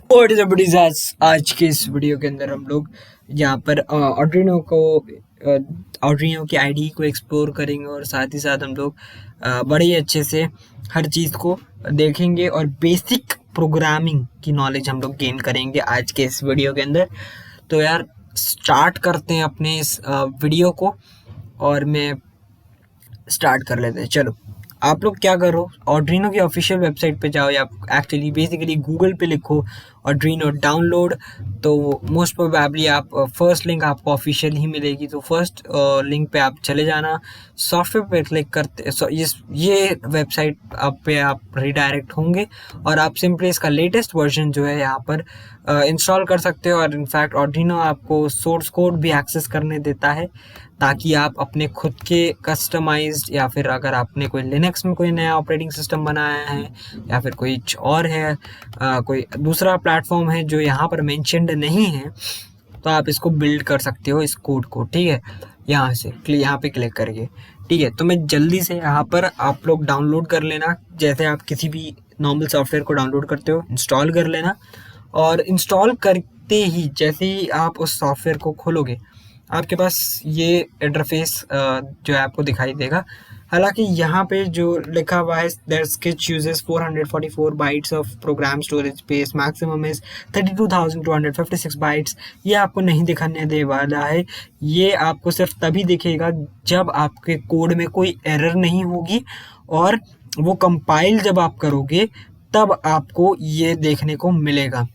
और आज के इस वीडियो के अंदर हम लोग यहाँ पर ऑर्डिनो की आईडी को एक्सप्लोर करेंगे और साथ ही साथ हम लोग बड़े ही अच्छे से हर चीज़ को देखेंगे और बेसिक प्रोग्रामिंग की नॉलेज हम लोग गेन करेंगे आज के इस वीडियो के अंदर। तो यार स्टार्ट करते हैं अपने इस वीडियो को और मैं स्टार्ट कर लेते हैं। चलो, आप लोग क्या करो, ऑर्डिनो की ऑफिशियल वेबसाइट पे जाओ या एक्चुअली बेसिकली गूगल पे लिखो ऑर्डिनो डाउनलोड, तो मोस्ट प्रोबेबली आप फर्स्ट लिंक आपको ऑफिशियल ही मिलेगी। तो फर्स्ट लिंक पे आप चले जाना, सॉफ्टवेयर पे क्लिक करते ये वेबसाइट पे आप रिडायरेक्ट होंगे और आप सिंपली इसका लेटेस्ट वर्जन जो है यहाँ पर इंस्टॉल कर सकते हो। और इनफैक्ट ऑर्डिनो आपको सोर्स कोड भी एक्सेस करने देता है ताकि आप अपने खुद के कस्टमाइज्ड या फिर अगर आपने कोई लिनक्स में कोई नया ऑपरेटिंग सिस्टम बनाया है या फिर कोई और है, कोई दूसरा प्लेटफॉर्म है जो यहाँ पर मेंशन्ड नहीं है, तो आप इसको बिल्ड कर सकते हो इस कोड को। ठीक है, यहाँ पे क्लिक करके। ठीक है, तो मैं जल्दी से यहाँ पर आप लोग डाउनलोड कर लेना, जैसे आप किसी भी नॉर्मल सॉफ्टवेयर को डाउनलोड करते हो इंस्टॉल कर लेना। और इंस्टॉल करते ही जैसे ही आप उस सॉफ्टवेयर को खोलोगे आपके पास ये इंटरफेस जो है आपको दिखाई देगा। हालांकि यहाँ पे जो लिखा हुआ है that sketch uses 444 bytes of program storage space, maximum is 32,256 bytes, ये आपको नहीं दिखाने दे वाला है। ये आपको सिर्फ तभी दिखेगा जब आपके कोड में कोई एरर नहीं होगी और वो कंपाइल जब आप करोगे तब आपको ये देखने को मिलेगा,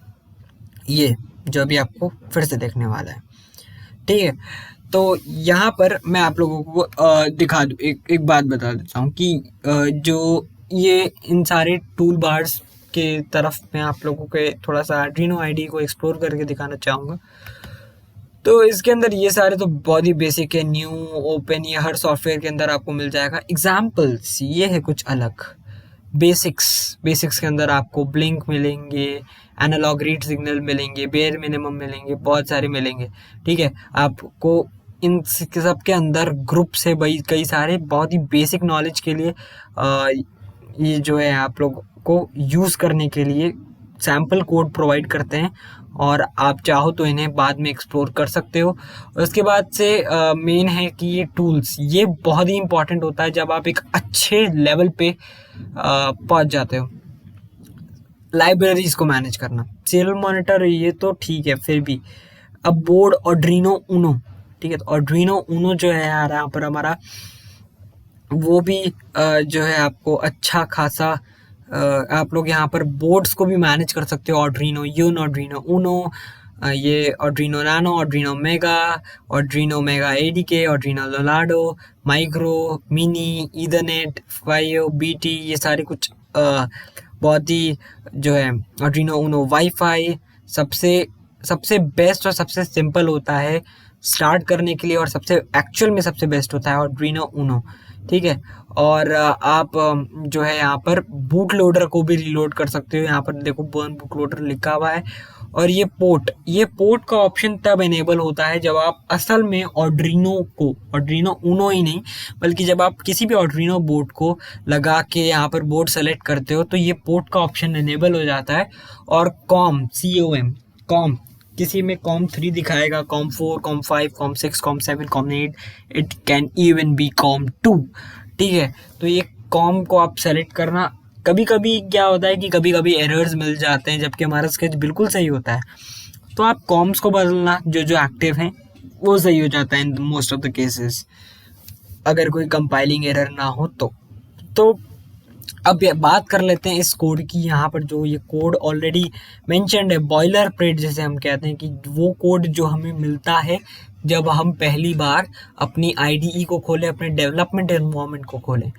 ये जो अभी आपको फिर से देखने वाला है। ठीक है, तो यहाँ पर मैं आप लोगों को दिखा दूँ, एक बात बता देता हूँ कि जो ये इन सारे टूल बार्स के तरफ मैं आप लोगों के थोड़ा सा आर्डिनो आईडी को एक्सप्लोर करके दिखाना चाहूँगा। तो इसके अंदर ये सारे तो बहुत ही बेसिक है, न्यू, ओपन, ये हर सॉफ्टवेयर के अंदर आपको मिल जाएगा। एग्जाम्पल्स ये है कुछ अलग। बेसिक्स के अंदर आपको ब्लिंक मिलेंगे, एनालॉग रीड सिग्नल मिलेंगे, बेयर मिनिमम मिलेंगे, बहुत सारे मिलेंगे। ठीक है, आपको इन सब के अंदर ग्रुप से कई सारे बहुत ही बेसिक नॉलेज के लिए ये जो है आप लोग को यूज़ करने के लिए सैम्पल कोड प्रोवाइड करते हैं और आप चाहो तो इन्हें बाद में एक्सप्लोर कर सकते हो। और उसके बाद से मेन है कि ये टूल्स, ये बहुत ही इंपॉर्टेंट होता है जब आप एक अच्छे लेवल पे पहुंच जाते हो। लाइब्रेरीज को मैनेज करना, सीरियल मॉनिटर ये तो ठीक है, फिर भी अब बोर्ड ऑर्डिनो उनो। ठीक है, तो ऑर्डिनो उनो जो है यार यहाँ पर हमारा, वो भी जो है आपको अच्छा खासा आप लोग यहाँ पर बोर्ड्स को भी मैनेज कर सकते हो। ऑर्डिनो यूनो, ऑर्डिनो उनो, ये Arduino Nano, Arduino Mega ADK, Arduino Leonardo, micro, mini, Ethernet, five, BT, ये सारे कुछ बहुत ही जो है ऑर्डिनो उनो। वाईफाई सबसे बेस्ट और सबसे सिंपल होता है स्टार्ट करने के लिए और एक्चुअल में सबसे बेस्ट होता है ऑर्डिनो उनो। ठीक है, और आप जो है यहाँ पर बूट लोडर को भी रीलोड कर सकते हो। यहाँ पर देखो बर्न बूट लोडर लिखा हुआ है। और ये पोर्ट का ऑप्शन तब इनेबल होता है जब आप असल में ऑर्डिनो उनो ही नहीं बल्कि जब आप किसी भी ऑर्डिनो बोर्ड को लगा के यहाँ पर बोर्ड सेलेक्ट करते हो तो ये पोर्ट का ऑप्शन इनेबल हो जाता है। और कॉम किसी में कॉम 3 दिखाएगा, com 4, com 5, com 6, com 7, com 8, it can even be com 2। ठीक है, तो ये कॉम को आप सेलेक्ट करना। कभी कभी क्या होता है कि कभी कभी एरर्स मिल जाते हैं जबकि हमारा स्केच बिल्कुल सही होता है, तो आप कॉम्स को बदलना, जो एक्टिव हैं वो सही हो जाता है in most of the cases, अगर कोई कंपाइलिंग एरर ना हो तो अब बात कर लेते हैं इस कोड की। यहाँ पर जो ये कोड ऑलरेडी मेंशन्ड है, बॉयलर प्लेट जिसे हम कहते हैं, कि वो कोड जो हमें मिलता है जब हम पहली बार अपनी आईडीई को खोलें, अपने डेवलपमेंट एनवायरनमेंट को खोलें।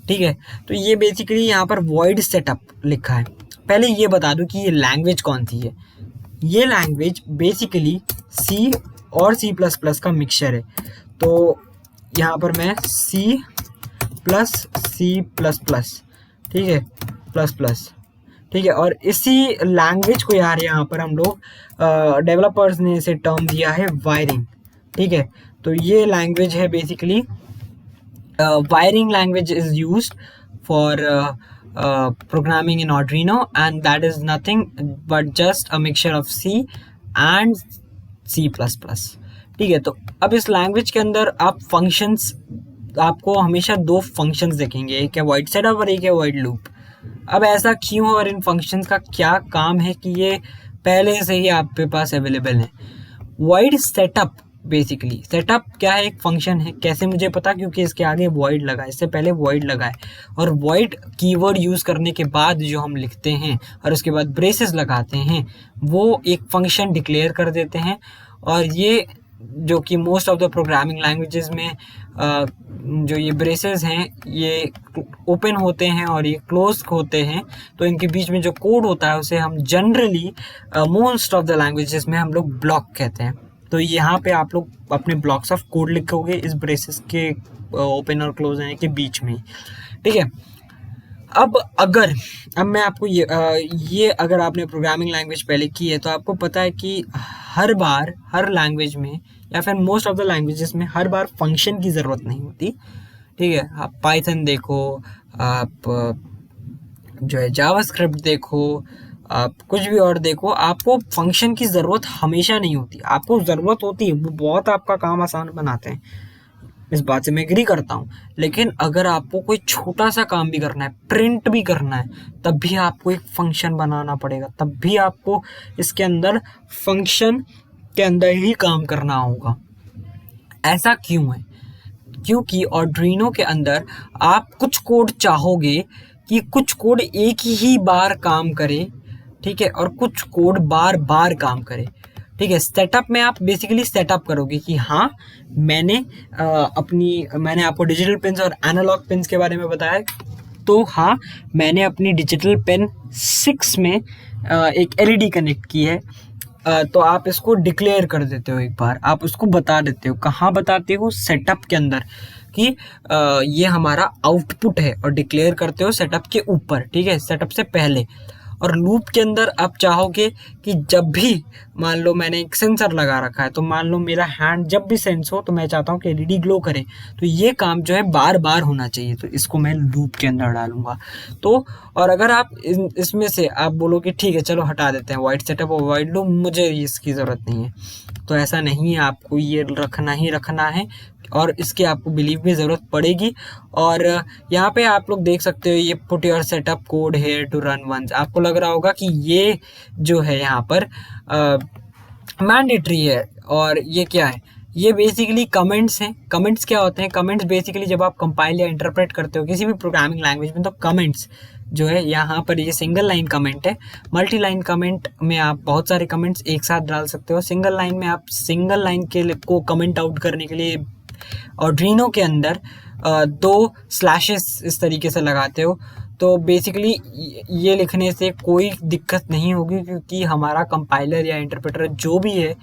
ठीक है, तो ये बेसिकली यहाँ पर वॉइड सेटअप लिखा है। पहले ये बता दूं कि ये लैंग्वेज कौन सी है। ये लैंग्वेज बेसिकली सी और C++ का मिक्सचर है। तो यहाँ पर मैं C++, ठीक है, प्लस, ठीक है, और इसी लैंग्वेज को यार यहाँ पर हम लोग डेवलपर्स ने इसे टर्म दिया है वायरिंग। ठीक है, तो ये लैंग्वेज है basically wiring language is used for programming in Arduino and that is nothing but just a mixture of C and C++। ठीक है, तो अब इस लैंग्वेज के अंदर आप फंक्शंस, आपको हमेशा दो फंक्शंस देखेंगे, एक है void setup और एक है void loop। अब ऐसा क्यों और इन फंक्शंस का क्या काम है कि ये पहले से ही आपके पास अवेलेबल है। void setup बेसिकली, सेटअप क्या है, एक फंक्शन है। कैसे मुझे पता, क्योंकि इसके आगे void लगा है, इससे पहले void लगा है, और void कीवर्ड यूज़ करने के बाद जो हम लिखते हैं और उसके बाद ब्रेसेस लगाते हैं, वो एक फंक्शन डिक्लेयर कर देते हैं। और ये जो कि most of the programming languages में जो ये ब्रेसेस हैं ये ओपन होते हैं और ये क्लोज होते हैं, तो इनके बीच में जो कोड होता है उसे हम generally most of the languages में हम लोग ब्लॉक कहते हैं। तो यहाँ पे आप लोग अपने ब्लॉक्स ऑफ कोड लिखोगे इस ब्रेसेस के ओपन और क्लोज होने के बीच में, ठीक है। अब मैं आपको ये अगर आपने प्रोग्रामिंग लैंग्वेज पहले की है तो आपको पता है कि हर बार हर लैंग्वेज में या फिर मोस्ट ऑफ द लैंग्वेजेस में हर बार फंक्शन की ज़रूरत नहीं होती, ठीक है। आप पाइथन देखो, आप जो है जावास्क्रिप्ट देखो, आप कुछ भी और देखो, आपको फंक्शन की ज़रूरत हमेशा नहीं होती। आपको ज़रूरत होती है, वो बहुत आपका काम आसान बनाते हैं, इस बात से मैं एग्री करता हूँ। लेकिन अगर आपको कोई छोटा सा काम भी करना है, प्रिंट भी करना है, तब भी आपको एक फंक्शन बनाना पड़ेगा, तब भी आपको इसके अंदर फंक्शन के अंदर ही काम करना होगा। ऐसा क्यों है? क्योंकि Arduino के अंदर आप कुछ कोड चाहोगे कि कुछ कोड एक ही बार काम करे, ठीक है, और कुछ कोड बार बार काम करे, ठीक है। सेटअप में आप बेसिकली सेटअप करोगे कि हाँ मैंने आपको डिजिटल पिन्स और एनालॉग पिन्स के बारे में बताया, तो हाँ मैंने अपनी डिजिटल पिन 6 में एक LED कनेक्ट की है, तो आप इसको डिक्लेयर कर देते हो, एक बार आप उसको बता देते हो। कहाँ बताते हो? सेटअप के अंदर, कि ये हमारा आउटपुट है, और डिक्लेयर करते हो सेटअप के ऊपर, ठीक है, सेटअप से पहले। और लूप के अंदर आप चाहोगे कि जब भी मान लो मैंने एक सेंसर लगा रखा है, तो मान लो मेरा हैंड जब भी सेंस हो तो मैं चाहता हूँ कि LED ग्लो करे, तो ये काम जो है बार बार होना चाहिए, तो इसको मैं लूप के अंदर डालूंगा। तो और अगर आप इसमें से आप बोलो कि ठीक है चलो हटा देते हैं वाइड सेटअप और वाइड लूप, मुझे इसकी ज़रूरत नहीं है, तो ऐसा नहीं है, आपको ये रखना ही रखना है, और इसकी आपको बिलीव भी ज़रूरत पड़ेगी। और यहाँ पे आप लोग देख सकते हो ये put your setup code here to run once. आपको लग रहा होगा कि ये जो है यहाँ पर मैंडेटरी है, और ये क्या है? ये बेसिकली कमेंट्स हैं। कमेंट्स क्या होते हैं? कमेंट्स बेसिकली जब आप कंपाइल या इंटरप्रेट करते हो किसी भी प्रोग्रामिंग लैंग्वेज में, तो कमेंट्स जो है यहाँ पर ये सिंगल लाइन कमेंट है। मल्टी लाइन कमेंट में आप बहुत सारे कमेंट्स एक साथ डाल सकते हो। सिंगल लाइन में आप सिंगल लाइन को कमेंट आउट करने के लिए Arduino के अंदर 2 स्लैशेस इस तरीके से लगाते हो, तो बेसिकली ये लिखने से कोई दिक्कत नहीं होगी, क्योंकि हमारा कंपाइलर या इंटरप्रेटर जो भी है,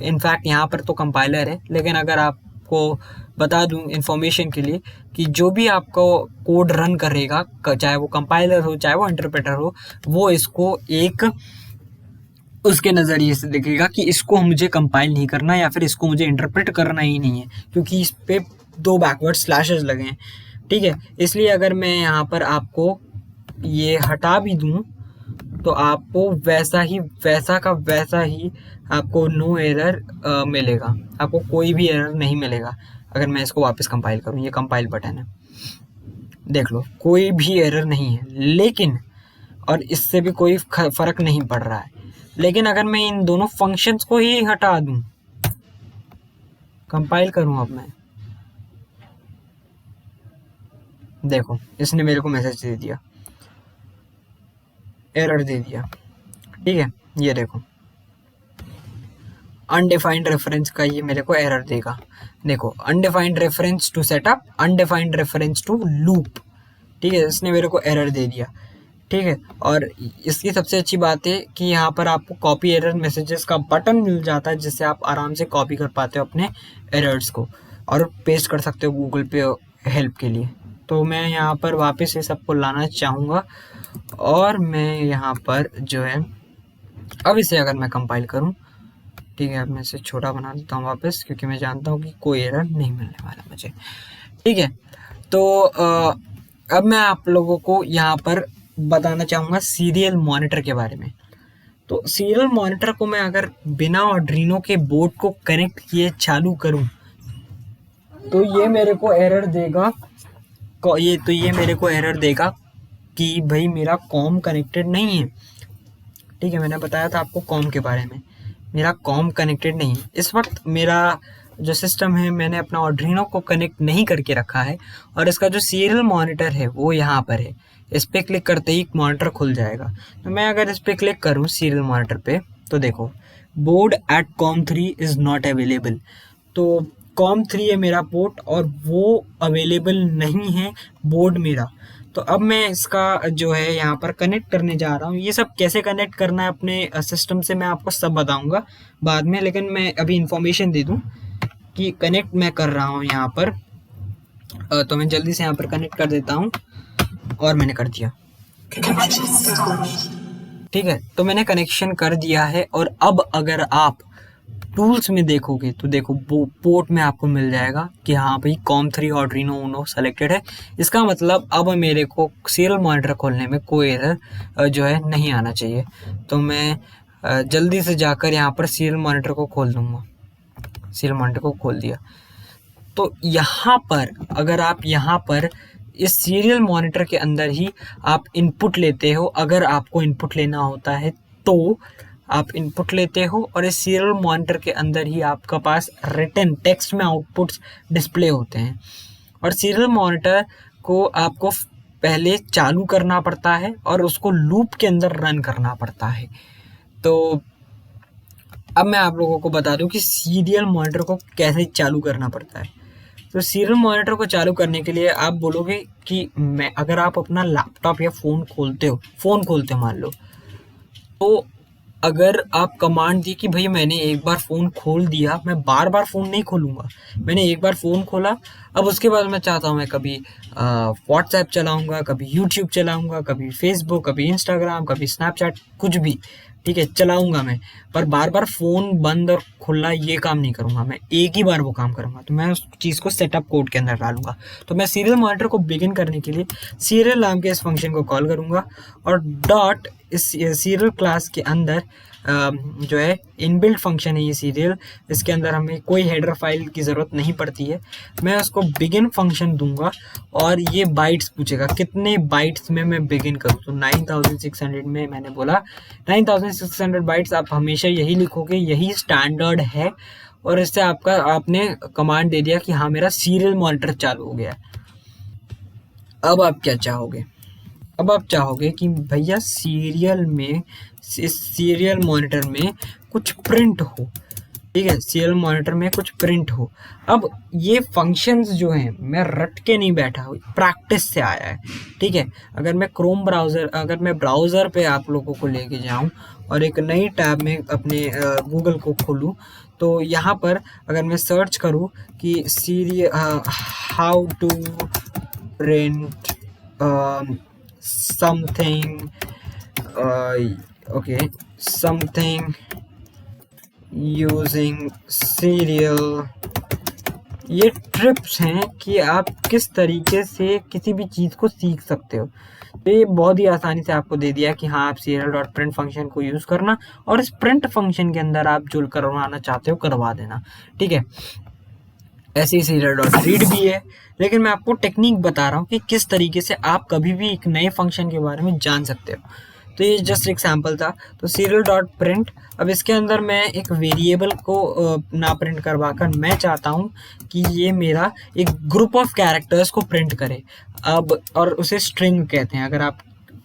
इनफैक्ट यहाँ पर तो कंपाइलर है, लेकिन अगर आपको बता दूँ इन्फॉर्मेशन के लिए कि जो भी आपको कोड रन करेगा, चाहे वो कंपाइलर हो चाहे वो इंटरप्रेटर हो, वो इसको एक उसके नज़रिए से देखेगा कि इसको मुझे कंपाइल नहीं करना या फिर इसको मुझे इंटरप्रेट करना ही नहीं है, क्योंकि इस पे 2 बैकवर्ड स्लैशेस लगे हैं, ठीक है। इसलिए अगर मैं यहाँ पर आपको ये हटा भी दूँ तो आपको वैसा का वैसा ही आपको नो एरर मिलेगा, आपको कोई भी एरर नहीं मिलेगा। अगर मैं इसको वापस कंपाइल करूँ, ये कंपाइल बटन है, देख लो कोई भी एरर नहीं है, लेकिन और इससे भी कोई फ़र्क नहीं पड़ रहा है। लेकिन अगर मैं इन दोनों फंक्शंस को ही हटा दूं, कंपाइल करूं, अब मैं देखो इसने मेरे को मैसेज दे दिया, एरर दे दिया, ठीक है। ये देखो अनडिफाइंड रेफरेंस का ये मेरे को एरर देगा। देखो undefined reference to setup, undefined reference to loop, ठीक है, इसने मेरे को एरर दे दिया, ठीक है। और इसकी सबसे अच्छी बात है कि यहाँ पर आपको कॉपी एरर मैसेजेस का बटन मिल जाता है, जिससे आप आराम से कॉपी कर पाते हो अपने एरर्स को और पेस्ट कर सकते हो गूगल पे हेल्प के लिए। तो मैं यहाँ पर वापस ये सबको लाना चाहूँगा, और मैं यहाँ पर जो है अब इसे अगर मैं कंपाइल करूँ, ठीक है, अब मैं इसे छोटा बना देता हूँ वापस, क्योंकि मैं जानता हूँ कि कोई एरर नहीं मिलने वाला मुझे, ठीक है। तो अब मैं आप लोगों को यहाँ पर बताना चाहूँगा सीरियल मॉनिटर के बारे में। तो सीरियल मॉनिटर को मैं अगर बिना आर्डिनो के बोर्ड को कनेक्ट किए चालू करूं तो ये मेरे को एरर देगा। ये मेरे को एरर देगा कि भाई मेरा कॉम कनेक्टेड नहीं है। ठीक है, मैंने बताया था आपको कॉम के बारे में, मेरा कॉम कनेक्टेड नहीं है। इस वक्त मेरा जो सिस्टम है मैंने अपना आर्डिनो को कनेक्ट नहीं करके रखा है और इसका जो सीरियल मॉनिटर है वो यहाँ पर है। इस पर क्लिक करते ही मॉनिटर खुल जाएगा। तो मैं अगर इस पर क्लिक करूँ सीरियल मॉनिटर पे तो देखो board at COM3 is not available. तो COM3 है मेरा पोर्ट और वो अवेलेबल नहीं है बोर्ड मेरा। तो अब मैं इसका जो है यहाँ पर कनेक्ट करने जा रहा हूँ। ये सब कैसे कनेक्ट करना है अपने सिस्टम से मैं आपको सब बताऊँगा बाद में, लेकिन मैं अभी इन्फॉर्मेशन दे दूँ कि कनेक्ट मैं कर रहा हूँ यहाँ पर। तो मैं जल्दी से यहाँ पर कनेक्ट कर देता हूँ और मैंने कर दिया। ठीक है, तो मैंने कनेक्शन कर दिया है और अब अगर आप टूल्स में देखोगे तो देखो पोर्ट में आपको मिल जाएगा कि हाँ भाई COM3 आर्डिनो ऊनो सेलेक्टेड है। इसका मतलब अब मेरे को सीरियल मॉनिटर खोलने में कोई एरर जो है नहीं आना चाहिए। तो मैं जल्दी से जाकर यहाँ पर सीरियल मॉनिटर को खोल दूँगा। सीरियल मॉनिटर को खोल दिया। तो यहाँ पर अगर आप यहाँ पर इस सीरियल मॉनिटर के अंदर ही आप इनपुट लेते हो, अगर आपको इनपुट लेना होता है तो आप इनपुट लेते हो और इस सीरियल मॉनिटर के अंदर ही आपका पास रिटन टेक्स्ट में आउटपुट्स डिस्प्ले होते हैं। और सीरियल मॉनिटर को आपको पहले चालू करना पड़ता है और उसको लूप के अंदर रन करना पड़ता है। तो अब मैं आप लोगों को बता दूं कि सीरियल मॉनिटर को कैसे चालू करना पड़ता है। तो सीरियल मॉनिटर को चालू करने के लिए आप बोलोगे कि मैं अगर आप अपना लैपटॉप या फ़ोन खोलते हो मान लो, तो अगर आप कमांड दी कि भाई मैंने एक बार फ़ोन खोल दिया, मैं बार बार फ़ोन नहीं खोलूँगा, मैंने एक बार फ़ोन खोला, अब उसके बाद मैं चाहता हूँ मैं कभी व्हाट्सएप चलाऊँगा, कभी यूट्यूब चलाऊँगा, कभी फेसबुक, कभी इंस्टाग्राम, कभी स्नैपचैट, कुछ भी, ठीक है, चलाऊँगा मैं, पर बार बार फ़ोन बंद और खुला ये काम नहीं करूँगा, मैं एक ही बार वो काम करूँगा। तो मैं उस चीज़ को सेटअप कोड के अंदर डालूँगा। तो मैं सीरियल मॉनिटर को बिगिन करने के लिए सीरियल नाम के इस फंक्शन को कॉल करूँगा और डॉट इस सीरियल क्लास के अंदर जो है इनबिल्ट फंक्शन है ये सीरियल, इसके अंदर हमें कोई हेडर फाइल की ज़रूरत नहीं पड़ती है। मैं उसको बिगिन फंक्शन दूंगा और ये बाइट्स पूछेगा कितने बाइट्स में मैं बिगिन करूँ। तो 9600 में मैंने बोला 9600 बाइट्स। आप हमेशा यही लिखोगे, यही स्टैंडर्ड है और इससे आपने कमांड दे दिया कि हाँ मेरा सीरियल मॉनिटर चालू हो गया। अब आप क्या चाहोगे? अब आप चाहोगे कि भैया इस सीरियल मॉनिटर में कुछ प्रिंट हो। ठीक है, सीरियल मॉनिटर में कुछ प्रिंट हो। अब ये फंक्शंस जो हैं मैं रट के नहीं बैठा हूँ, प्रैक्टिस से आया है। ठीक है, अगर मैं ब्राउज़र पे आप लोगों को लेके जाऊँ और एक नई टैब में अपने गूगल को खोलूँ तो यहाँ पर अगर मैं सर्च करूँ कि how to print something using serial, ये ट्रिप्स हैं कि आप किस तरीके से किसी भी चीज़ को सीख सकते हो। तो ये बहुत ही आसानी से आपको दे दिया कि हाँ आप serial डॉट प्रिंट फंक्शन को यूज़ करना और इस प्रिंट फंक्शन के अंदर आप जो करवाना चाहते हो करवा देना। ठीक है, ऐसे ही सीरियल डॉट रीड भी है, लेकिन मैं आपको टेक्निक बता रहा हूँ कि किस तरीके से आप कभी भी एक नए फंक्शन के बारे में जान सकते हो। तो ये जस्ट एक सैम्पल था। तो सीरियल डॉट प्रिंट, अब इसके अंदर मैं एक वेरिएबल को ना प्रिंट करवा कर मैं चाहता हूँ कि ये मेरा एक ग्रुप ऑफ कैरेक्टर्स को प्रिंट करे। अब और उसे स्ट्रिंग कहते हैं। अगर आप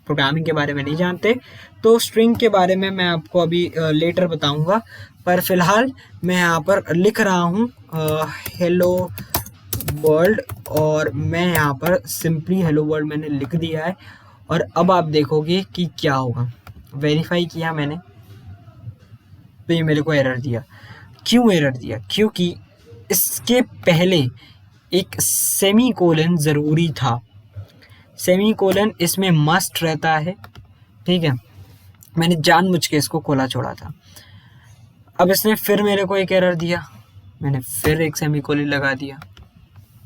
प्रोग्रामिंग के बारे में नहीं जानते तो स्ट्रिंग के बारे में मैं आपको अभी लेटर बताऊंगा, पर फिलहाल मैं यहाँ पर लिख रहा हूँ हेलो वर्ल्ड और मैं यहाँ पर सिंपली हेलो वर्ल्ड मैंने लिख दिया है। और अब आप देखोगे कि क्या होगा। वेरीफाई किया मैंने तो ये मेरे को एरर दिया। क्यों एरर दिया? क्योंकि इसके पहले एक सेमी कोलन ज़रूरी था। सेमी कोलन इसमें मस्ट रहता है। ठीक है, मैंने जानबूझ के इसको खोला छोड़ा था। अब इसने फिर मेरे को एक एरर दिया, मैंने फिर एक सेमी कोलन लगा दिया।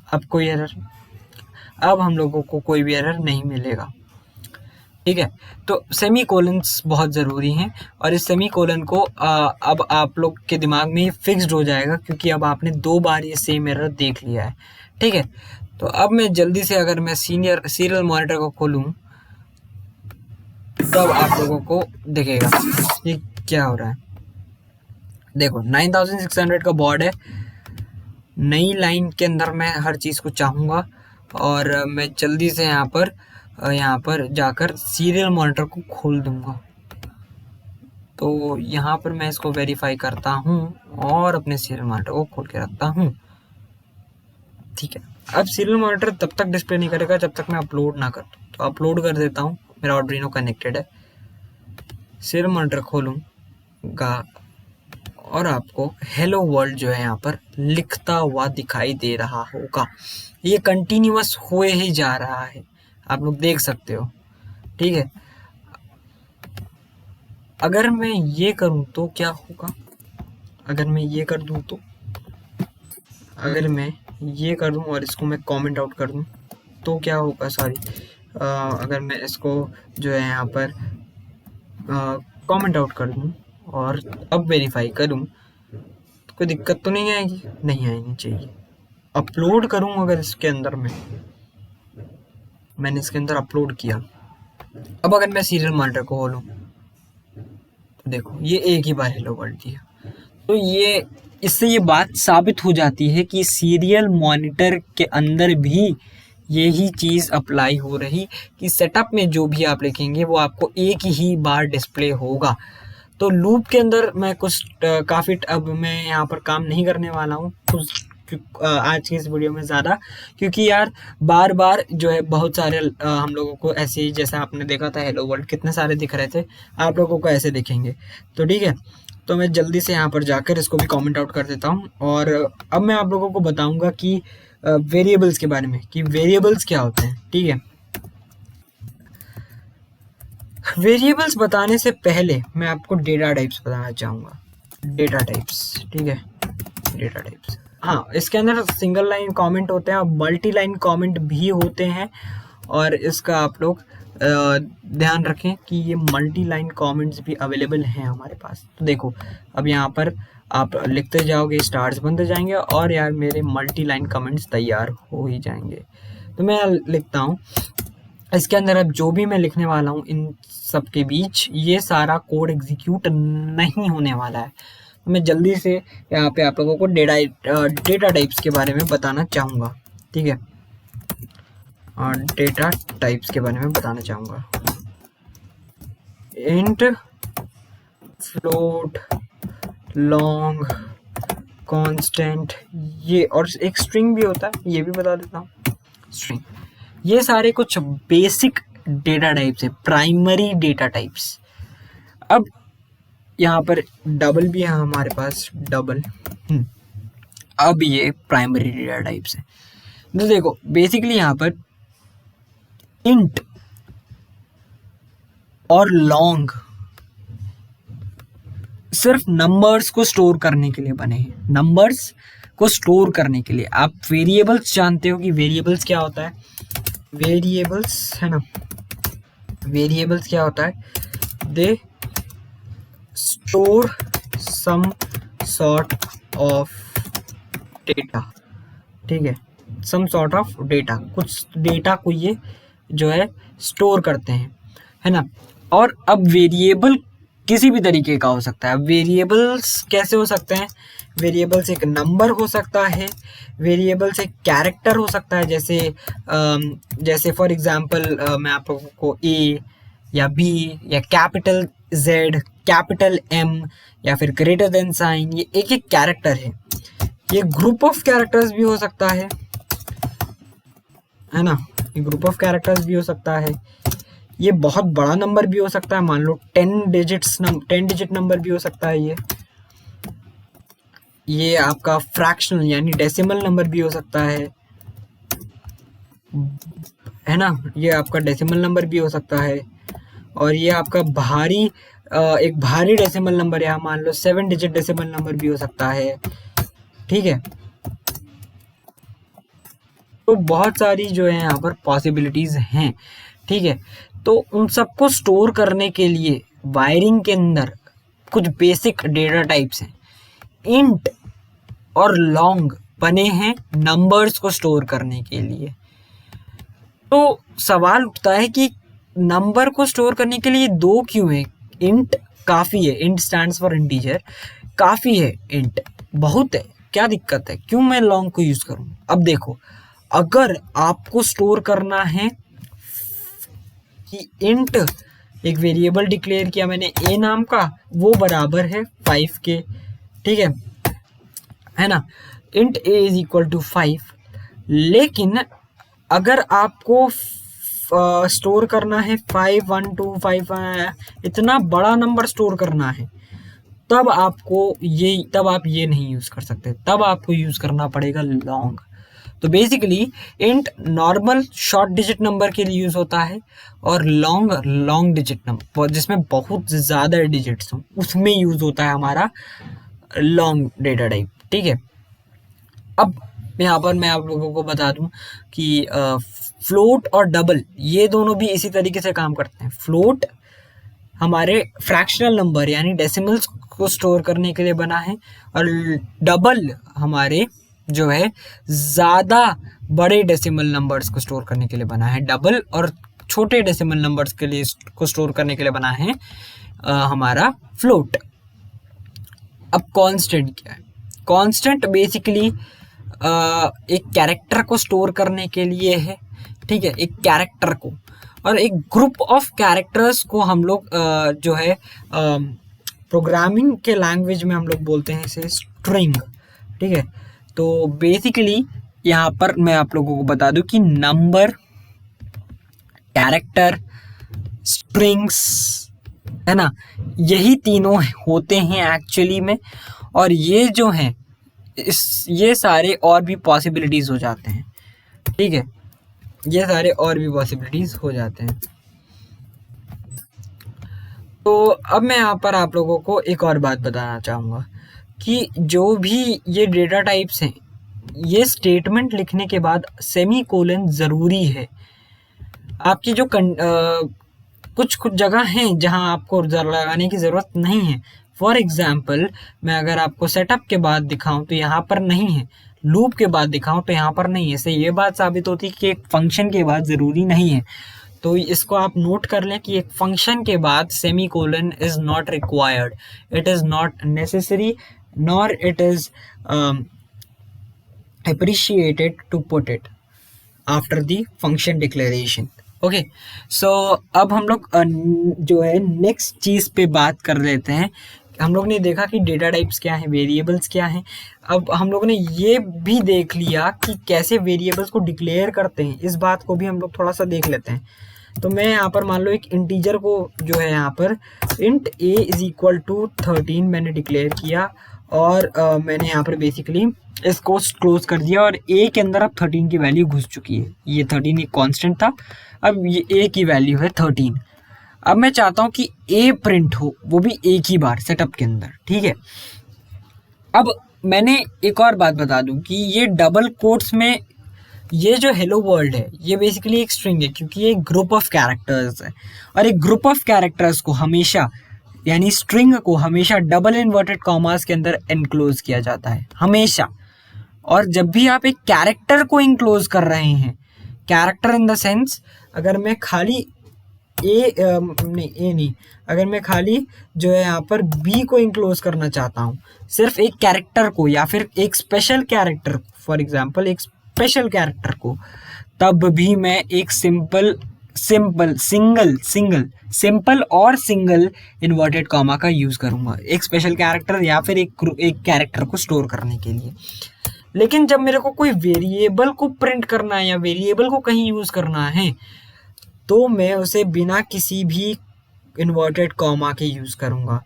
अब कोई एरर, अब हम लोगों को कोई भी एरर नहीं मिलेगा। ठीक है। तो सेमी कोलन्स बहुत ज़रूरी हैं और इस सेमी कोलन को अब आप लोग के दिमाग में फिक्स्ड हो जाएगा, क्योंकि अब आपने 2 बार ये सेम एरर देख लिया है। ठीक है, तो अब मैं जल्दी से अगर मैं सीरियल मॉनिटर को खोलूँ तब आप लोगों को दिखेगा ये क्या हो रहा है। देखो 9600 का बॉर्ड है, नई लाइन के अंदर मैं हर चीज़ को चाहूँगा और मैं जल्दी से यहाँ पर जाकर सीरियल मॉनिटर को खोल दूँगा। तो यहाँ पर मैं इसको वेरीफाई करता हूँ और अपने सीरियल मॉनिटर को खोल के रखता हूँ। ठीक है, अब सीरियल मॉनिटर तब तक डिस्प्ले नहीं करेगा जब तक मैं अपलोड ना कर दूँ। तो अपलोड कर देता हूँ, मेरा आर्डुइनो कनेक्टेड है, सीरियल मॉनिटर खोलूँगा और आपको हेलो वर्ल्ड जो है यहाँ पर लिखता हुआ दिखाई दे रहा होगा। ये कंटिन्यूअस हुए ही जा रहा है, आप लोग देख सकते हो। ठीक है, अगर मैं ये करूँ तो क्या होगा, अगर मैं ये कर दूँ तो, अगर मैं ये कर दूँ और इसको मैं कमेंट आउट कर दूँ तो क्या होगा, सॉरी अगर मैं इसको जो है यहाँ पर कमेंट आउट कर दूँ और अब वेरीफाई करूँ तो कोई दिक्कत तो नहीं आएगी, नहीं आनी चाहिए। अपलोड करूँ अगर इसके अंदर मैंने इसके अंदर अपलोड किया, अब अगर मैं सीरियल मॉनिटर को खोलूँ तो देखो ये एक ही बार हेलो वर्ल्ड दिया। तो ये इससे ये बात साबित हो जाती है कि सीरियल मॉनिटर के अंदर भी यही चीज़ अप्लाई हो रही कि सेटअप में जो भी आप लिखेंगे वो आपको एक ही बार डिस्प्ले होगा। तो लूप के अंदर मैं कुछ काफ़ी अब मैं यहाँ पर काम नहीं करने वाला हूँ आज की इस वीडियो में ज़्यादा, क्योंकि यार बार बार जो है बहुत सारे हम लोगों को ऐसे ही, जैसा आपने देखा था हेलो वर्ल्ड कितने सारे दिख रहे थे, आप लोगों को ऐसे दिखेंगे। तो ठीक है, तो मैं जल्दी से यहाँ पर जाकर इसको भी कमेंट आउट कर देता हूँ और अब मैं आप लोगों को बताऊँगा कि वेरिएबल्स के बारे में, कि वेरिएबल्स क्या होते हैं। ठीक है, वेरिएबल्स बताने से पहले मैं आपको डेटा टाइप्स बताना चाहूँगा। डेटा टाइप्स, ठीक है, डेटा टाइप्स, हाँ, इसके अंदर सिंगल लाइन कमेंट होते हैं और मल्टी लाइन कमेंट भी होते हैं और इसका आप लोग ध्यान रखें कि ये मल्टी लाइन कमेंट्स भी अवेलेबल हैं हमारे पास। तो देखो अब यहाँ पर आप लिखते जाओगे, स्टार्स बनते जाएंगे और यार मेरे मल्टी लाइन कमेंट्स तैयार हो ही जाएंगे। तो मैं लिखता हूँ, इसके अंदर अब जो भी मैं लिखने वाला हूँ इन सब के बीच ये सारा कोड एग्जीक्यूट नहीं होने वाला है। तो मैं जल्दी से यहाँ पे आप लोगों को डेटा टाइप्स के बारे में बताना चाहूँगा। ठीक है, और डेटा टाइप्स के बारे में बताना चाहूँगा। इंट, फ्लोट, लॉन्ग, कांस्टेंट, ये और एक स्ट्रिंग भी होता है, ये भी बता देता हूँ। स्ट्रिंग, ये सारे कुछ बेसिक डेटा टाइप्स है, प्राइमरी डेटा टाइप्स। अब यहाँ पर डबल भी है हमारे पास, डबल। अब ये प्राइमरी डेटा टाइप्स है। तो देखो बेसिकली यहाँ पर इंट और लॉन्ग सिर्फ नंबर्स को स्टोर करने के लिए बने हैं, नंबर्स को स्टोर करने के लिए। आप वेरिएबल्स जानते हो कि वेरिएबल्स क्या होता है, वेरिएबल्स है ना, वेरिएबल्स क्या होता है, they store some sort of data. ठीक है, सम सॉर्ट ऑफ डेटा, कुछ डेटा को ये जो है स्टोर करते हैं, है ना। और अब वेरिएबल किसी भी तरीके का हो सकता है। वेरिएबल्स कैसे हो सकते हैं, वेरिएबल्स एक नंबर हो सकता है, वेरिएबल्स एक कैरेक्टर हो सकता है, जैसे फॉर एग्जांपल मैं आप लोगों को ए या बी या कैपिटल जेड, कैपिटल एम या फिर ग्रेटर देन साइन, ये एक एक कैरेक्टर है। ये ग्रुप ऑफ कैरेक्टर्स भी हो सकता है ना, ये ग्रुप ऑफ कैरेक्टर्स भी हो सकता है। ये बहुत बड़ा नंबर भी हो सकता है, मान लो 10 डिजिट नंबर भी हो सकता है। ये आपका फ्रैक्शनल यानी डेसिमल नंबर भी हो सकता है ना, ये आपका डेसिमल नंबर भी हो सकता है। और ये आपका एक भारी डेसिमल नंबर है, मान लो 7 डिजिट डेसिमल नंबर भी हो सकता है। ठीक है, तो बहुत सारी जो है यहाँ पर पॉसिबिलिटीज हैं। ठीक है, तो उन सबको स्टोर करने के लिए वायरिंग के अंदर कुछ बेसिक डेटा टाइप्स हैं। इंट और लॉन्ग बने हैं नंबर्स को स्टोर करने के लिए। तो सवाल उठता है कि नंबर को स्टोर करने के लिए दो क्यों है? इंट काफ़ी है, इंट स्टैंड्स फॉर इंटीजर, काफ़ी है इंट, बहुत है, क्या दिक्कत है, क्यों मैं लॉन्ग को यूज़ करूँ? अब देखो, अगर आपको स्टोर करना है कि इंट एक वेरिएबल डिक्लेयर किया मैंने ए नाम का, वो बराबर है 5 के, ठीक है ना, int a is equal to 5। लेकिन अगर आपको स्टोर करना है 5 1 2 5 इतना बड़ा नंबर स्टोर करना है, तब आप ये नहीं यूज़ कर सकते, तब आपको यूज़ करना पड़ेगा लॉन्ग। तो basically int normal short digit number के लिए यूज़ होता है, और लॉन्ग डिजिट नंबर जिसमें बहुत ज़्यादा डिजिट्स हों उसमें यूज़ होता है हमारा लॉन्ग डेटा टाइप, ठीक है। अब यहाँ पर मैं आप लोगों को बता दूं कि फ्लोट और डबल ये दोनों भी इसी तरीके से काम करते हैं। फ्लोट हमारे फ्रैक्शनल नंबर यानी डेसिमल्स को स्टोर करने के लिए बना है, और डबल हमारे जो है ज़्यादा बड़े डेसिमल नंबर्स को स्टोर करने के लिए बना है। डबल और छोटे डेसिमल नंबर्स के लिए को स्टोर करने के लिए बना है हमारा फ्लोट। अब कांस्टेंट क्या है? कांस्टेंट बेसिकली एक कैरेक्टर को स्टोर करने के लिए है, ठीक है, एक कैरेक्टर को, और एक ग्रुप ऑफ कैरेक्टर्स को हम लोग जो है प्रोग्रामिंग के लैंग्वेज में हम लोग बोलते हैं इसे स्ट्रिंग, ठीक है। तो बेसिकली यहाँ पर मैं आप लोगों को बता दूं कि नंबर, कैरेक्टर, स्ट्रिंग्स, है ना, यही तीनों होते हैं एक्चुअली में, और ये जो हैं ये सारे और भी पॉसिबिलिटीज़ हो जाते हैं, ठीक है, ये सारे और भी पॉसिबिलिटीज़ हो जाते हैं। तो अब मैं यहाँ पर आप लोगों को एक और बात बताना चाहूँगा कि जो भी ये डेटा टाइप्स हैं, ये स्टेटमेंट लिखने के बाद सेमीकोलन ज़रूरी है। आपकी जो कुछ जगह हैं जहाँ आपको लगाने की ज़रूरत नहीं है। फॉर एग्ज़ाम्पल, मैं अगर आपको सेटअप के बाद दिखाऊं तो यहाँ पर नहीं है, लूप के बाद दिखाऊं तो यहाँ पर नहीं है। इससे ये बात साबित होती है कि एक फंक्शन के बाद ज़रूरी नहीं है। तो इसको आप नोट कर लें कि एक फंक्शन के बाद semicolon is not required, it is not necessary, nor it is appreciated to put it after the function declaration। Okay, so अब हम लोग जो है नेक्स्ट चीज़ पे बात कर लेते हैं। हम लोग ने देखा कि डेटा टाइप्स क्या हैं, वेरिएबल्स क्या हैं। अब हम लोग ने ये भी देख लिया कि कैसे वेरिएबल्स को डिक्लेयर करते हैं, इस बात को भी हम लोग थोड़ा सा देख लेते हैं। तो मैं यहाँ पर मान लो एक इंटीजर को जो है यहाँ पर int a is equal to 13 मैंने डिक्लेयर किया, और मैंने यहाँ पर बेसिकली इसको क्लोज कर दिया, और a के अंदर अब 13 की वैल्यू घुस चुकी है। ये 13 एक कांस्टेंट था, अब ये a की वैल्यू है 13। अब मैं चाहता हूँ कि a प्रिंट हो, वो भी एक ही बार सेटअप के अंदर, ठीक है। अब मैंने एक और बात बता दूं कि ये डबल कोट्स में ये जो हेलो वर्ल्ड है ये बेसिकली एक स्ट्रिंग है, क्योंकि ये एक ग्रुप ऑफ कैरेक्टर्स है, और एक ग्रुप ऑफ कैरेक्टर्स को हमेशा, यानी स्ट्रिंग को हमेशा डबल इन्वर्टेड कॉमास के अंदर एनक्लोज किया जाता है हमेशा। और जब भी आप एक कैरेक्टर को इनक्लोज कर रहे हैं, कैरेक्टर इन द सेंस, अगर मैं खाली अगर मैं खाली जो है यहाँ पर बी को इंक्लोज करना चाहता हूँ, सिर्फ एक कैरेक्टर को या फिर एक स्पेशल कैरेक्टर, फॉर एग्जांपल एक स्पेशल कैरेक्टर को, तब भी मैं एक सिंपल और सिंगल इन्वर्टेड कॉमा का यूज़ करूँगा, एक स्पेशल कैरेक्टर या फिर एक कैरेक्टर को स्टोर करने के लिए। लेकिन जब मेरे को कोई वेरिएबल को प्रिंट करना है या वेरिएबल को कहीं यूज़ करना है, तो मैं उसे बिना किसी भी इन्वर्टेड कॉमा के यूज़ करूँगा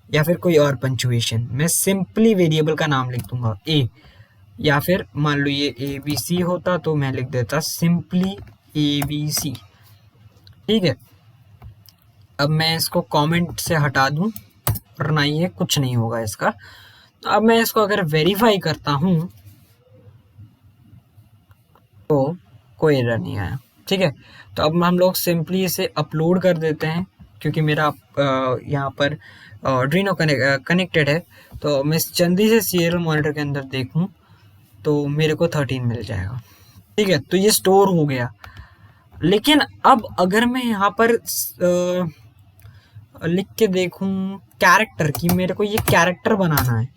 या फिर कोई और पंचुएशन। मैं सिंपली वेरिएबल का नाम लिख दूंगा a, या फिर मान लो ये ABC होता तो मैं लिख देता सिंपली ABC, ठीक है। अब मैं इसको कमेंट से हटा दूं, करना ही है, कुछ नहीं होगा इसका। तो अब मैं इसको अगर वेरीफाई करता हूं तो कोई एरर नहीं आया, ठीक है। तो अब हम लोग सिंपली इसे अपलोड कर देते हैं, क्योंकि मेरा यहाँ पर Arduino कनेक्टेड है। तो मैं जल्दी से सीरियल मॉनिटर के अंदर देखूँ तो मेरे को 13 मिल जाएगा। ठीक है, तो ये स्टोर हो गया। लेकिन अब अगर मैं यहाँ पर लिख के देखूं कैरेक्टर की, मेरे को ये कैरेक्टर बनाना है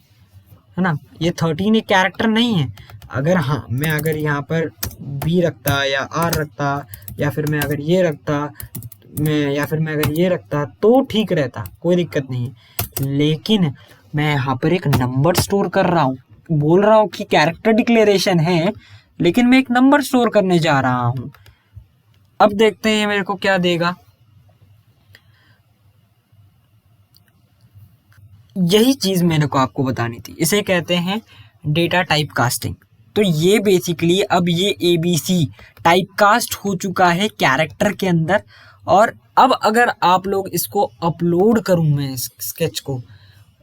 ना, ये 13 एक कैरेक्टर नहीं है। अगर हाँ, मैं अगर यहाँ पर बी रखता या आर रखता, या फिर मैं अगर ये रखता, मैं अगर ये रखता तो ठीक रहता, कोई दिक्कत नहीं है। लेकिन मैं यहाँ पर एक नंबर स्टोर कर रहा हूँ, बोल रहा हूँ कि कैरेक्टर डिक्लेरेशन है, लेकिन मैं एक नंबर स्टोर करने जा रहा हूँ। अब देखते हैं मेरे को क्या देगा। यही चीज मैंने को आपको बतानी थी, इसे कहते हैं डेटा टाइप कास्टिंग। तो ये बेसिकली अब ये ABC टाइप कास्ट हो चुका है कैरेक्टर के अंदर। और अब अगर आप लोग इसको अपलोड करूं मैं इस स्केच को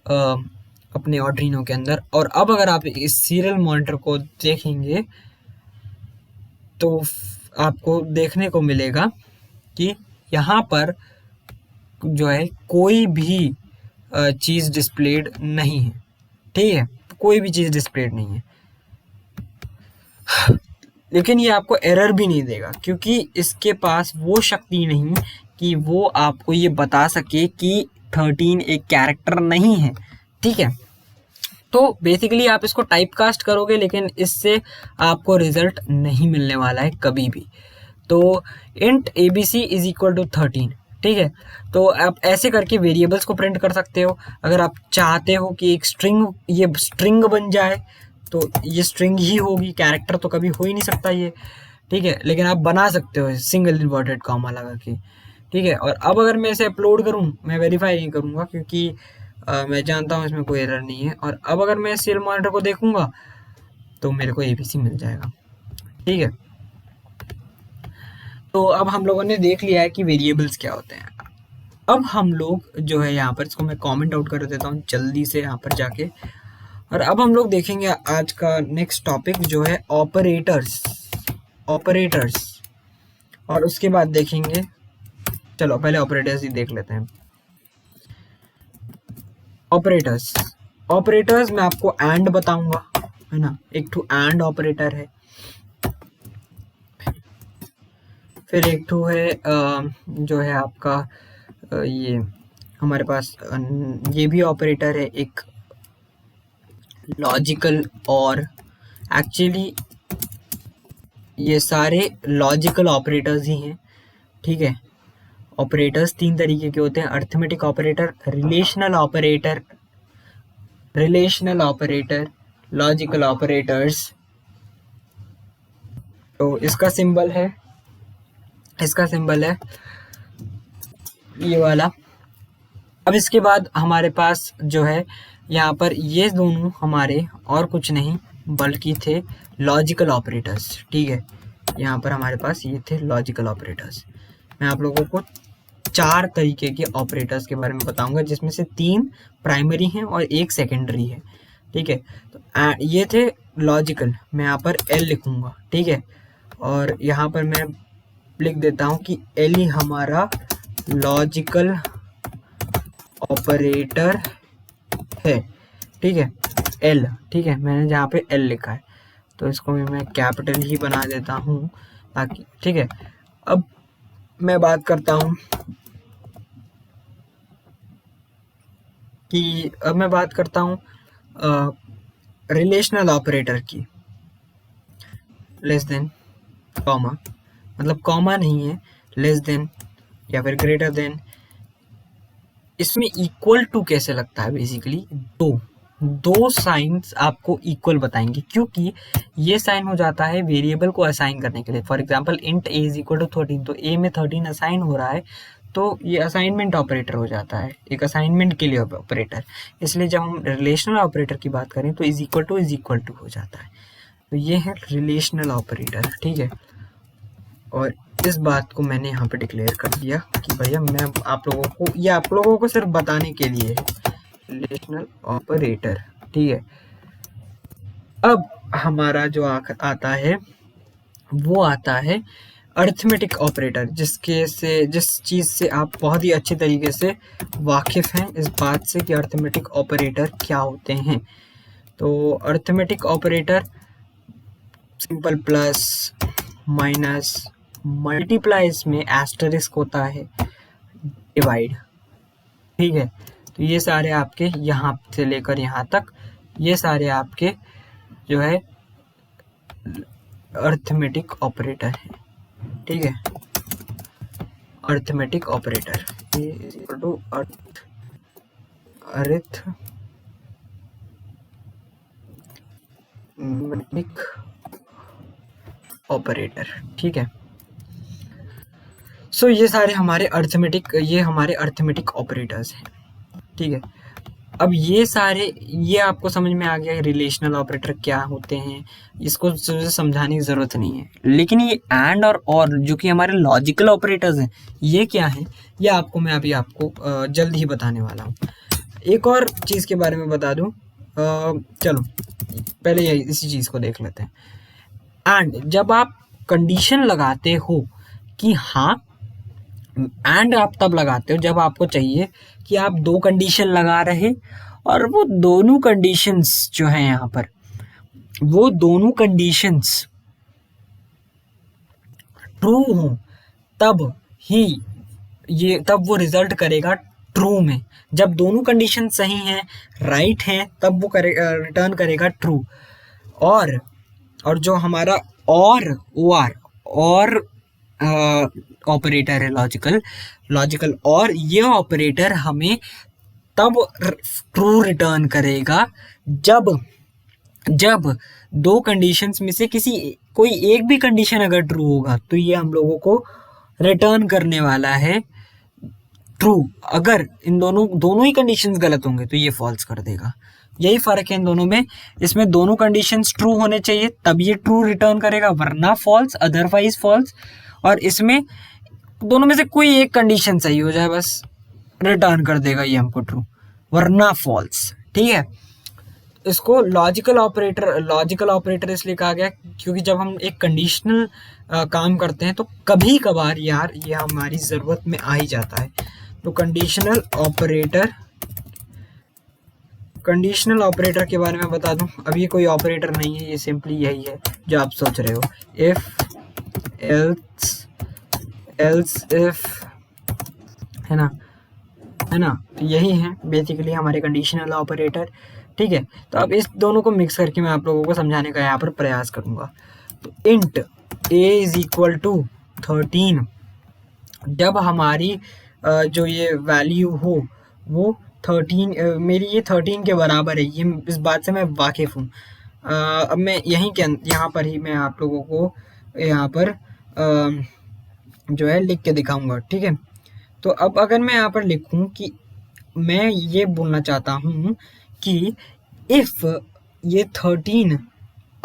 अपने Arduino के अंदर, और अब अगर आप इस सीरियल मॉनिटर को देखेंगे तो आपको देखने को मिलेगा कि यहाँ पर जो है कोई भी चीज़ डिस्प्लेड नहीं है। ठीक है, कोई भी चीज़ डिस्प्लेड नहीं है। लेकिन ये आपको एरर भी नहीं देगा, क्योंकि इसके पास वो शक्ति नहीं कि वो आपको ये बता सके कि 13 एक कैरेक्टर नहीं है। ठीक है, तो बेसिकली आप इसको टाइप कास्ट करोगे, लेकिन इससे आपको रिजल्ट नहीं मिलने वाला है कभी भी। तो int ABC is equal to 13। ठीक है, तो आप ऐसे करके वेरिएबल्स को प्रिंट कर सकते हो। अगर आप चाहते हो कि एक ये स्ट्रिंग बन जाए तो ये स्ट्रिंग ही होगी, कैरेक्टर तो कभी हो ही नहीं सकता ये। ठीक है, लेकिन आप बना सकते हो सिंगल इन्वर्टेड कॉमा लगा के। ठीक है, और अब अगर मैं इसे अपलोड करूं, मैं वेरीफाई नहीं करूंगा क्योंकि मैं जानता हूं इसमें कोई एरर नहीं है। और अब अगर मैं सीरियल मॉनिटर को देखूंगा तो मेरे को ABC मिल जाएगा। ठीक है, तो अब हम लोगों ने देख लिया है कि वेरिएबल्स क्या होते हैं। अब हम लोग जो है यहाँ पर, इसको मैं कमेंट आउट कर देता हूँ जल्दी से यहाँ पर जाके। और अब हम लोग देखेंगे आज का नेक्स्ट टॉपिक जो है ऑपरेटर्स। और उसके बाद देखेंगे, चलो पहले ऑपरेटर्स ही देख लेते हैं। ऑपरेटर्स में आपको एंड बताऊंगा, है ना, एक तो एंड ऑपरेटर है, फिर एक तो है जो है आपका ये हमारे पास ये भी ऑपरेटर है, एक लॉजिकल। और एक्चुअली ये सारे लॉजिकल ऑपरेटर्स ही हैं। ठीक है, ऑपरेटर्स 3 तरीके के होते हैं: arithmetic operator, relational operator, logical operators. तो इसका सिंबल है ये वाला। अब इसके बाद हमारे पास जो है यहाँ पर ये दोनों हमारे और कुछ नहीं बल्कि थे लॉजिकल ऑपरेटर्स। ठीक है, यहाँ पर हमारे पास ये थे लॉजिकल ऑपरेटर्स। मैं आप लोगों को 4 तरीके के ऑपरेटर्स के बारे में बताऊंगा, जिसमें से 3 प्राइमरी हैं और 1 सेकेंडरी है। ठीक है, तो ये थे लॉजिकल, मैं यहाँ पर L लिखूंगा। ठीक है, और यहाँ पर मैं लिख देता हूँ कि L ही हमारा लॉजिकल ऑपरेटर है। ठीक है, L। ठीक है, मैंने जहाँ पे L लिखा है तो इसको भी मैं कैपिटल ही बना देता हूँ ताकि, ठीक है। अब मैं बात करता हूँ रिलेशनल ऑपरेटर की। लेस देन कॉमा, मतलब कॉमा नहीं है, लेस देन या फिर ग्रेटर देन। इसमें इक्वल टू कैसे लगता है, बेसिकली दो साइंस आपको इक्वल बताएंगे, क्योंकि ये साइन हो जाता है वेरिएबल को असाइन करने के लिए। For example int a is equal to 13, तो a में 13 असाइन हो रहा है, तो ये असाइनमेंट ऑपरेटर हो जाता है, एक असाइनमेंट के लिए ऑपरेटर। इसलिए जब हम रिलेशनल ऑपरेटर की बात करें तो इज इक्वल टू हो जाता है। तो ये है रिलेशनल ऑपरेटर। ठीक है, और इस बात को मैंने यहाँ पे डिक्लेयर कर दिया कि भैया मैं आप लोगों को सिर्फ बताने के लिए है रिलेशनल ऑपरेटर। ठीक है, अब हमारा जो आता है वो आता है अर्थमेटिक ऑपरेटर, जिस चीज़ से आप बहुत ही अच्छे तरीके से वाकिफ़ हैं इस बात से कि अर्थमेटिक ऑपरेटर क्या होते हैं। तो arithmetic operator simple plus, minus, multiply, इसमें एस्टरिस्क होता है, डिवाइड, ठीक है। तो ये सारे आपके यहाँ से लेकर यहाँ तक ये सारे आपके जो है अर्थमेटिक ऑपरेटर है, ठीक है। अर्थमेटिक ऑपरेटर अर्थमेटिक ऑपरेटर, ठीक है। सो ये सारे हमारे अर्थमेटिक ऑपरेटर्स हैं, ठीक है। अब ये आपको समझ में आ गया रिलेशनल ऑपरेटर क्या होते हैं, इसको समझाने की ज़रूरत नहीं है। लेकिन ये एंड और जो कि हमारे लॉजिकल ऑपरेटर्स हैं, ये क्या हैं, ये मैं अभी आपको जल्द ही बताने वाला हूँ। एक और चीज़ के बारे में बता दूँ, चलो पहले इसी चीज़ को देख लेते हैं। एंड जब आप कंडीशन लगाते हो कि हाँ, एंड आप तब लगाते हो जब आपको चाहिए कि आप दो कंडीशन लगा रहे और वो दोनों कंडीशंस जो हैं यहाँ पर, वो दोनों कंडीशंस ट्रू हो, तब वो रिजल्ट करेगा ट्रू में। जब दोनों कंडीशन सही हैं, राइट हैं, तब वो रिटर्न करेगा ट्रू। और जो हमारा और ऑपरेटर है लॉजिकल और ये ऑपरेटर हमें तब ट्रू रिटर्न करेगा जब दो कंडीशंस में से कोई एक भी कंडीशन अगर ट्रू होगा तो ये हम लोगों को रिटर्न करने वाला है ट्रू। अगर इन दोनों ही कंडीशंस गलत होंगे तो ये फॉल्स कर देगा। यही फर्क है इन दोनों में। इसमें दोनों कंडीशंस ट्रू होने चाहिए तब ये ट्रू रिटर्न करेगा, वरना फॉल्स, अदरवाइज फॉल्स। और इसमें दोनों में से कोई एक कंडीशन सही हो जाए बस रिटर्न कर देगा ये हमको ट्रू, वरना फॉल्स, ठीक है। इसको लॉजिकल ऑपरेटर इसलिए कहा गया क्योंकि जब हम एक कंडीशनल काम करते हैं तो कभी कभार यार ये हमारी ज़रूरत में आ ही जाता है। तो कंडीशनल ऑपरेटर के बारे में बता दूं। अब ये कोई ऑपरेटर नहीं है, ये सिंपली यही है जो आप सोच रहे हो, इफ, एल्स इफ, है ना। तो यही है बेसिकली हमारे कंडीशनल ऑपरेटर, ठीक है। तो अब इस दोनों को मिक्स करके मैं आप लोगों को समझाने का यहाँ पर प्रयास करूँगा। तो int a is equal to 13, जब हमारी जो ये वैल्यू हो वो 13, मेरी ये 13 के बराबर है, ये इस बात से मैं वाकिफ़ हूँ। अब मैं यहाँ पर ही मैं आप लोगों को यहाँ पर जो है लिख के दिखाऊंगा, ठीक है। तो अब अगर मैं यहाँ पर लिखूँ कि मैं ये बोलना चाहता हूँ कि इफ ये 13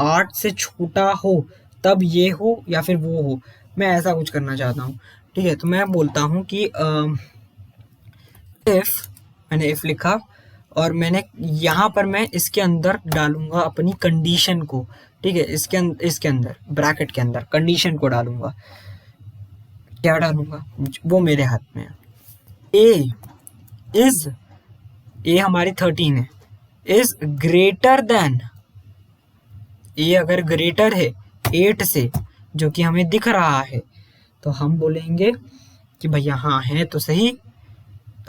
8 से छोटा हो तब ये हो या फिर वो हो, मैं ऐसा कुछ करना चाहता हूँ, ठीक है। तो मैं बोलता हूँ कि मैंने इफ लिखा और मैंने यहाँ पर मैं इसके अंदर डालूंगा अपनी कंडीशन को, ठीक है। इसके अंदर ब्रैकेट के अंदर कंडीशन को डालूंगा। क्या डालूंगा वो मेरे हाथ में है। ए हमारी 13 है, इज ग्रेटर देन, ए अगर ग्रेटर है 8 से, जो कि हमें दिख रहा है, तो हम बोलेंगे कि भैया हाँ है तो सही।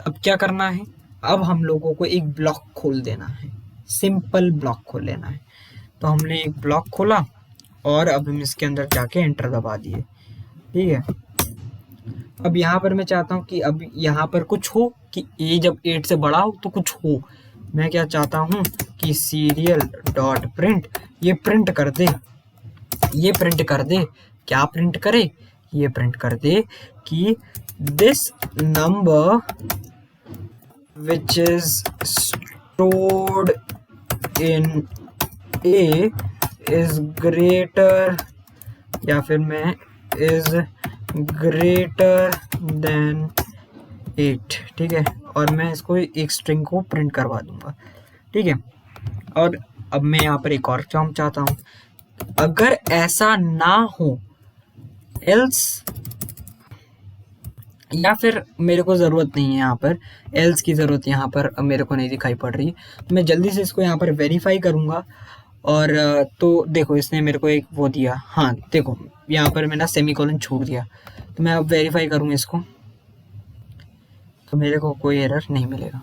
अब क्या करना है, अब हम लोगों को एक ब्लॉक खोल देना है, सिंपल ब्लॉक खोल लेना है। तो हमने एक ब्लॉक खोला और अब हम इसके अंदर जाके एंटर दबा दिए, ठीक है। अब यहाँ पर मैं चाहता हूँ कि अब यहाँ पर कुछ हो कि ए जब 8 से बड़ा हो तो कुछ हो। मैं क्या चाहता हूँ कि सीरियल डॉट प्रिंट ये प्रिंट कर दे, क्या प्रिंट करे, ये प्रिंट कर दे कि this number which is stored in A is greater, या फिर मैं इज ग्रेटर देन 8, ठीक है। और मैं इसको एक स्ट्रिंग को प्रिंट करवा दूंगा, ठीक है। और अब मैं यहाँ पर एक और काम चाहता हूँ, अगर ऐसा ना हो, एल्स, या फिर मेरे को ज़रूरत नहीं है यहाँ पर, एल्स की ज़रूरत यहाँ पर मेरे को नहीं दिखाई पड़ रही, तो मैं जल्दी से इसको यहाँ पर वेरीफाई करूँगा। और तो देखो इसने मेरे को एक वो दिया, हाँ देखो यहाँ पर मेरा सेमीकोलन छूट दिया, तो मैं अब वेरीफाई करूँगा इसको, तो मेरे को कोई एरर नहीं मिलेगा।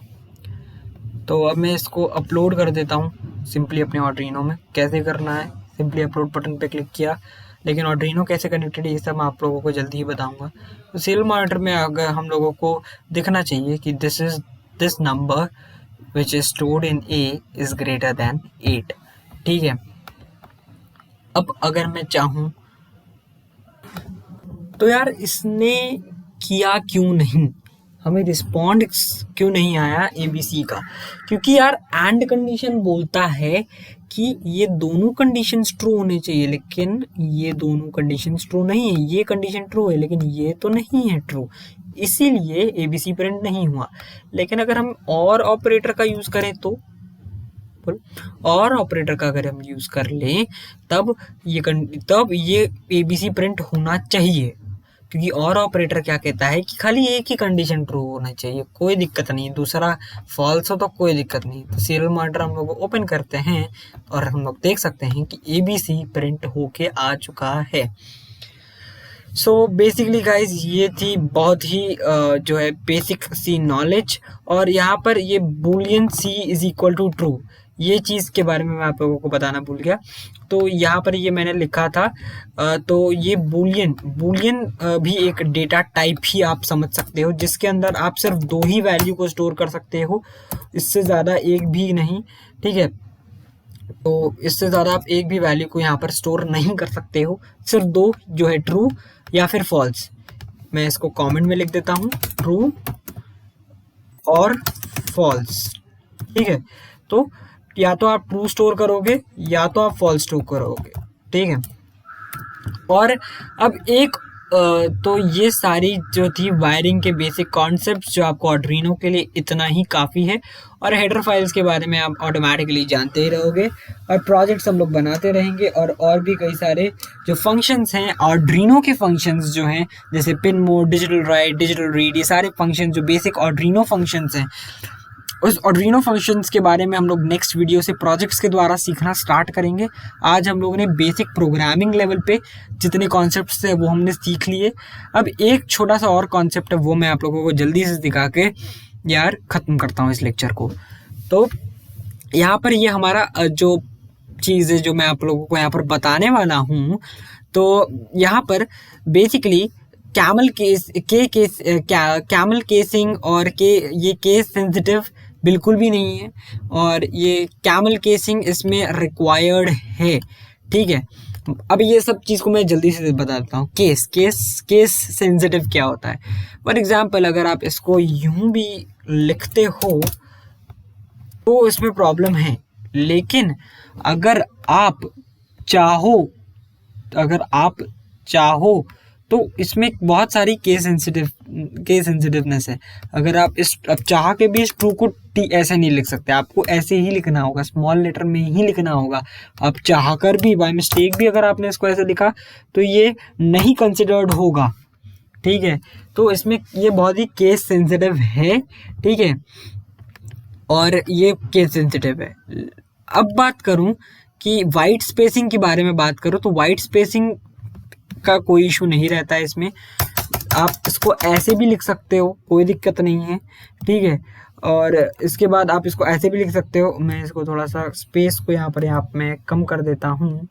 तो अब मैं इसको अपलोड कर देता हूँ सिंपली अपने आर्डिनो में। कैसे करना है, सिंपली अपलोड बटन पे क्लिक किया, लेकिन आर्डिनो कैसे कनेक्टेड है ये सब मैं आप लोगों को जल्दी ही बताऊंगा। तो सीरियल मॉनिटर में अगर हम लोगों को दिखना चाहिए कि this number which is stored in A is greater than 8, ठीक है। अब अगर मैं चाहूँ तो यार इसने किया क्यों नहीं, हमें रिस्पॉन्ड क्यों नहीं आया ABC का, क्योंकि यार एंड कंडीशन बोलता है कि ये दोनों कंडीशन ट्रू होने चाहिए, लेकिन ये दोनों कंडीशन ट्रू नहीं है। ये कंडीशन ट्रू है लेकिन ये तो नहीं है ट्रू, इसीलिए ABC प्रिंट नहीं हुआ। लेकिन अगर हम और ऑपरेटर का यूज करें तो, और ऑपरेटर का अगर हम यूज कर लें तब ये ABC प्रिंट होना चाहिए, क्योंकि और ऑपरेटर क्या कहता है कि खाली एक ही कंडीशन ट्रू होना चाहिए, कोई दिक्कत नहीं, दूसरा फॉल्स हो तो कोई दिक्कत नहीं। तो सीरियल मॉनिटर हम लोग ओपन करते हैं और हम लोग देख सकते हैं कि ABC प्रिंट होके आ चुका है। सो बेसिकली गाइज ये थी बहुत ही जो है बेसिक सी नॉलेज, और यहाँ पर ये boolean C is equal to true, ये चीज़ के बारे में मैं आप लोगों को बताना भूल गया। तो यहाँ पर ये मैंने लिखा था, तो ये बूलियन भी एक डेटा टाइप ही आप समझ सकते हो, जिसके अंदर आप सिर्फ 2 ही वैल्यू को स्टोर कर सकते हो, इससे ज़्यादा एक भी नहीं, ठीक है। तो इससे ज़्यादा आप एक भी वैल्यू को यहाँ पर स्टोर नहीं कर सकते हो, सिर्फ 2 जो है ट्रू या फिर फॉल्स। मैं इसको कमेंट में लिख देता हूँ, ट्रू और फॉल्स, ठीक है। तो या तो आप ट्रू स्टोर करोगे या तो आप फॉल्स स्टोर करोगे, ठीक है। और अब एक तो ये सारी जो थी वायरिंग के बेसिक कॉन्सेप्ट्स जो आपको आर्डिनो के लिए इतना ही काफ़ी है, और हेडर फाइल्स के बारे में आप ऑटोमेटिकली जानते ही रहोगे, और प्रोजेक्ट्स हम लोग बनाते रहेंगे, और भी कई सारे जो फंक्शंस हैं आर्डिनो के फंक्शंस जो हैं, जैसे pin mode, digital right, digital read, ये सारे फंक्शन जो बेसिक आर्डिनो फंक्शंस हैं, उस आर्डिनो फंक्शंस के बारे में हम लोग नेक्स्ट वीडियो से प्रोजेक्ट्स के द्वारा सीखना स्टार्ट करेंगे। आज हम लोगों ने बेसिक प्रोग्रामिंग लेवल पे जितने कॉन्सेप्ट्स थे वो हमने सीख लिए। अब एक छोटा सा और कॉन्सेप्ट है, वो मैं आप लोगों को जल्दी से दिखा के यार ख़त्म करता हूँ इस लेक्चर को। तो यहाँ पर ये हमारा जो चीज़ है जो मैं आप लोगों को यहाँ पर बताने वाला हूँ, तो यहाँ पर बेसिकली कैमल केसिंग और ये केस सेंसिटिव बिल्कुल भी नहीं है, और ये कैमल केसिंग इसमें रिक्वायर्ड है, ठीक है। अब ये सब चीज़ को मैं जल्दी से बताता हूँ। केस सेंसिटिव क्या होता है। फॉर एग्जांपल अगर आप इसको यूं भी लिखते हो तो इसमें प्रॉब्लम है, लेकिन अगर आप चाहो तो इसमें बहुत सारी केस सेंसिटिवनेस है। अगर आप अब चाह के भी इस ट्रू को ऐसे नहीं लिख सकते, आपको ऐसे ही लिखना होगा, स्मॉल लेटर में ही लिखना होगा। आप चाह कर भी बाय मिस्टेक भी अगर आपने इसको ऐसे लिखा तो ये नहीं कंसिडर्ड होगा, ठीक है। तो इसमें ये बहुत ही केस सेंसिटिव है, ठीक है, और ये केस सेंसिटिव है। अब बात करूं कि वाइट स्पेसिंग के बारे में बात करूं, तो वाइट स्पेसिंग का कोई इशू नहीं रहता है इसमें, आप इसको ऐसे भी लिख सकते हो, कोई दिक्कत नहीं है, ठीक है। और इसके बाद आप इसको ऐसे भी लिख सकते हो। मैं इसको थोड़ा सा स्पेस को यहाँ मैं कम कर देता हूँ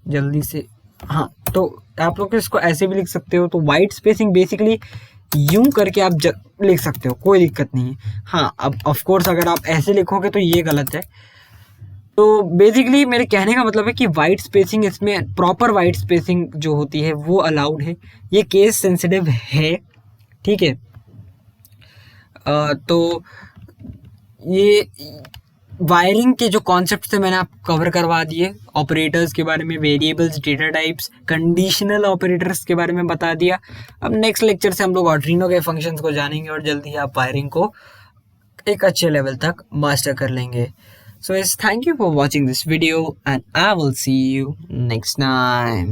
जल्दी से, हाँ। तो आप लोग इसको ऐसे भी लिख सकते हो। तो वाइट स्पेसिंग बेसिकली यूं करके आप लिख सकते हो, कोई दिक्कत नहीं है। हाँ, अब ऑफ कोर्स अगर आप ऐसे लिखोगे तो ये गलत है। तो बेसिकली मेरे कहने का मतलब है कि वाइट स्पेसिंग, इसमें प्रॉपर वाइट स्पेसिंग जो होती है वो अलाउड है, ये केस सेंसिटिव है, ठीक है। तो ये वायरिंग के जो कॉन्सेप्ट थे मैंने आपको कवर करवा दिए, ऑपरेटर्स के बारे में, variables, data types, conditional operators के बारे में बता दिया। अब नेक्स्ट लेक्चर से हम लोग आर्डिनो के फंक्शंस को जानेंगे और जल्दी ही आप वायरिंग को एक अच्छे लेवल तक मास्टर कर लेंगे। So yes, thank you for watching this video and I will see you next time.